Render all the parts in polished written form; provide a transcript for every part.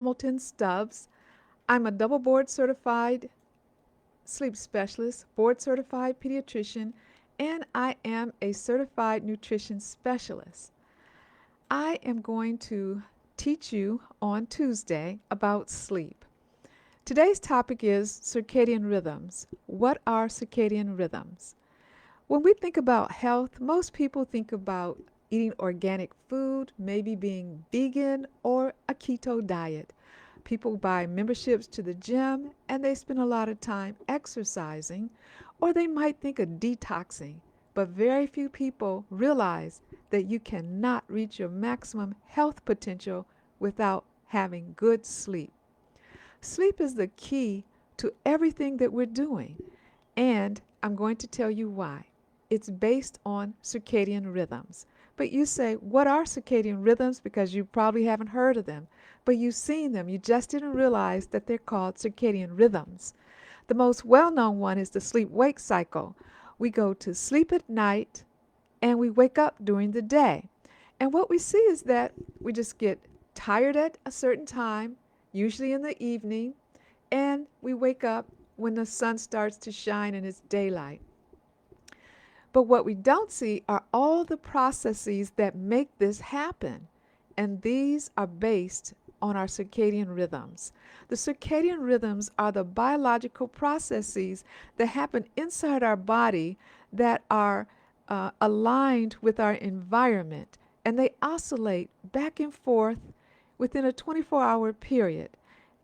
Hamilton Stubbs. I'm a double board certified sleep specialist, board certified pediatrician, and I am a certified nutrition specialist. I am going to teach you on Tuesday about sleep. Today's topic is circadian rhythms. What are circadian rhythms? When we think about health, most people think about eating organic food, maybe being vegan or a keto diet. People buy memberships to the gym and they spend a lot of time exercising, or they might think of detoxing. But very few people realize that you cannot reach your maximum health potential without having good sleep. Sleep is the key to everything that we're doing, and I'm going to tell you why. It's based on circadian rhythms. But you say, what are circadian rhythms? Because you probably haven't heard of them, but you've seen them. You just didn't realize that they're called circadian rhythms. The most well known one is the sleep wake cycle. We go to sleep at night and we wake up during the day. And what we see is that we just get tired at a certain time, usually in the evening, and we wake up when the sun starts to shine and it's daylight. But what we don't see are all the processes that make this happen. And these are based on our circadian rhythms. The circadian rhythms are the biological processes that happen inside our body that are aligned with our environment. And they oscillate back and forth within a 24-hour period.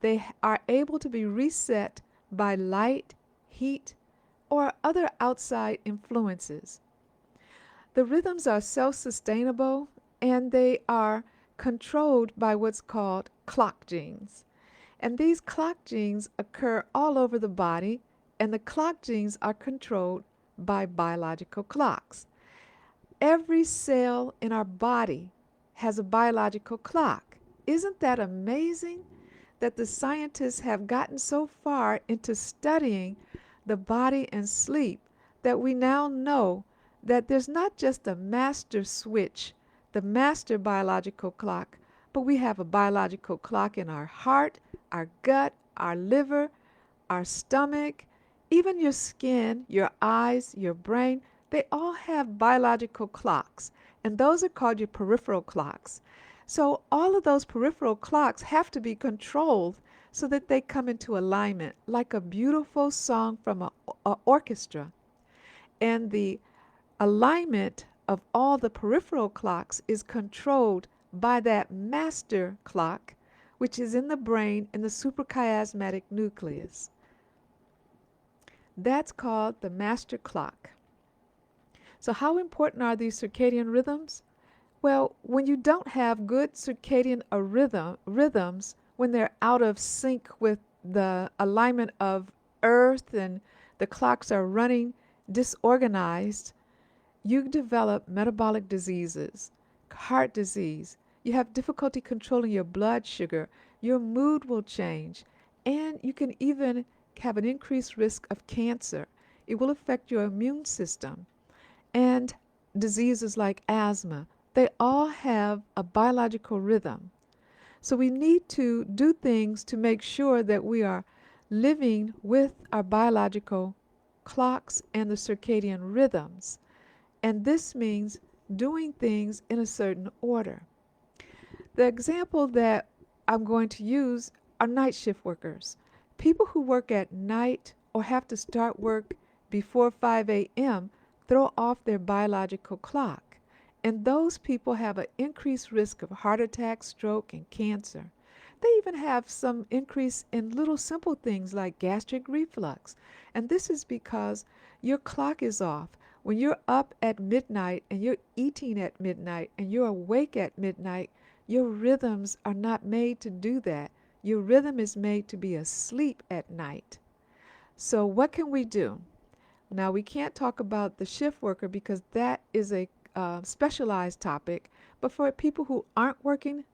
They are able to be reset by light, heat, or other outside influences. The rhythms are self-sustainable and they are controlled by what's called clock genes. And these clock genes occur all over the body, and the clock genes are controlled by biological clocks. Every cell in our body has a biological clock. Isn't that amazing that the scientists have gotten so far into studying the body and sleep that we now know that there's not just a master switch, the master biological clock, but we have a biological clock in our heart, our gut, our liver, our stomach, even your skin, your eyes, your brain. They all have biological clocks, and those are called your peripheral clocks. So all of those peripheral clocks have to be controlled so that they come into alignment like a beautiful song from an orchestra. And the alignment of all the peripheral clocks is controlled by that master clock, which is in the brain in the suprachiasmatic nucleus. That's called the master clock. So how important are these circadian rhythms? Well, when you don't have good circadian rhythms, when they're out of sync with the alignment of Earth and the clocks are running disorganized, you develop metabolic diseases, heart disease. You have difficulty controlling your blood sugar. Your mood will change. And you can even have an increased risk of cancer. It will affect your immune system. And diseases like asthma, they all have a biological rhythm. So we need to do things to make sure that we are living with our biological clocks and the circadian rhythms. And this means doing things in a certain order. The example that I'm going to use are night shift workers. People who work at night or have to start work before 5 a.m. throw off their biological clock. And those people have an increased risk of heart attack, stroke, and cancer. They even have some increase in little simple things like gastric reflux. And this is because your clock is off. When you're up at midnight and you're eating at midnight and you're awake at midnight, your rhythms are not made to do that. Your rhythm is made to be asleep at night. So what can we do? Now, we can't talk about the shift worker because that is a specialized topic, but for people who aren't working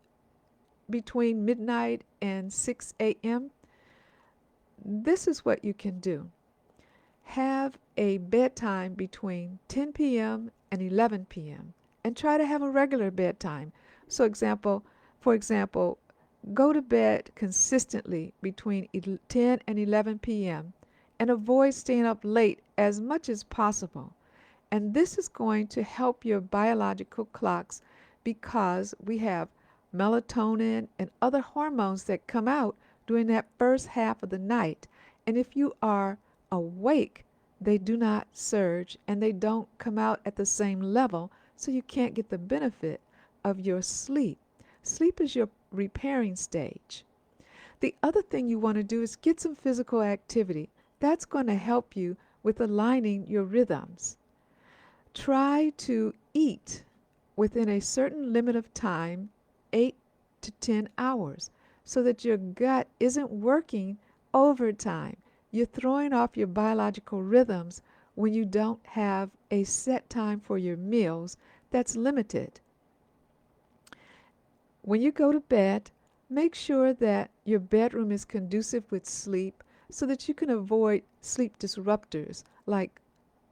between midnight and 6 a.m., this is what you can do. Have a bedtime between 10 p.m. and 11 p.m. and try to have a regular bedtime. So for example, Go to bed consistently between 10 and 11 p.m. and avoid staying up late as much as possible. And this is going to help your biological clocks because we have melatonin and other hormones that come out during that first half of the night. And if you are awake, they do not surge and they don't come out at the same level, so you can't get the benefit of your sleep. Sleep is your repairing stage. The other thing you want to do is get some physical activity. That's going to help you with aligning your rhythms. Try to eat within a certain limit of time, 8 to 10 hours, so that your gut isn't working overtime. You're throwing off your biological rhythms when you don't have a set time for your meals that's limited. When you go to bed, make sure that your bedroom is conducive with sleep so that you can avoid sleep disruptors like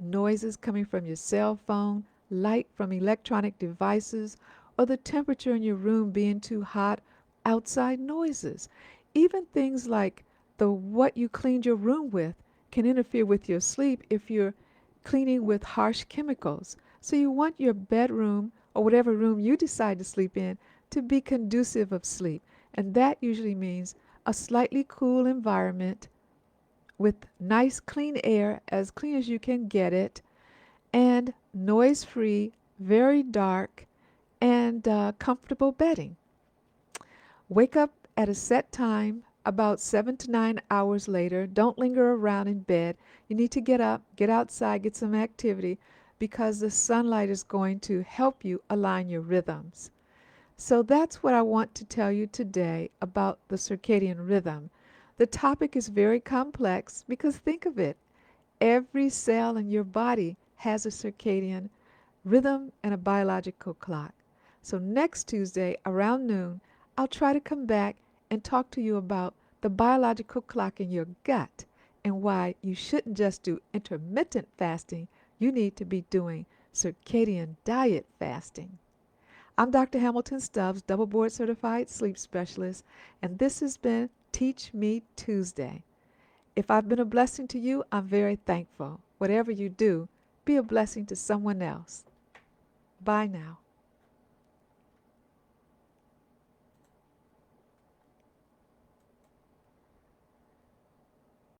noises coming from your cell phone, light from electronic devices, or the temperature in your room being too hot, outside noises. Even things like the what you cleaned your room with can interfere with your sleep if you're cleaning with harsh chemicals. So you want your bedroom or whatever room you decide to sleep in to be conducive of sleep. And that usually means a slightly cool environment with nice clean air, as clean as you can get it, and noise free, very dark, and comfortable bedding. Wake up at a set time about 7 to 9 hours later. Don't linger around in bed. You need to get up, get outside, get some activity because the sunlight is going to help you align your rhythms. So that's what I want to tell you today about the circadian rhythm. The topic is very complex because think of it. Every cell in your body has a circadian rhythm and a biological clock. So next Tuesday around noon, I'll try to come back and talk to you about the biological clock in your gut and why you shouldn't just do intermittent fasting. You need to be doing circadian diet fasting. I'm Dr. Hamilton Stubbs, double board certified sleep specialist, and this has been Teach Me Tuesday. If I've been a blessing to you, I'm very thankful. Whatever you do, be a blessing to someone else. Bye now.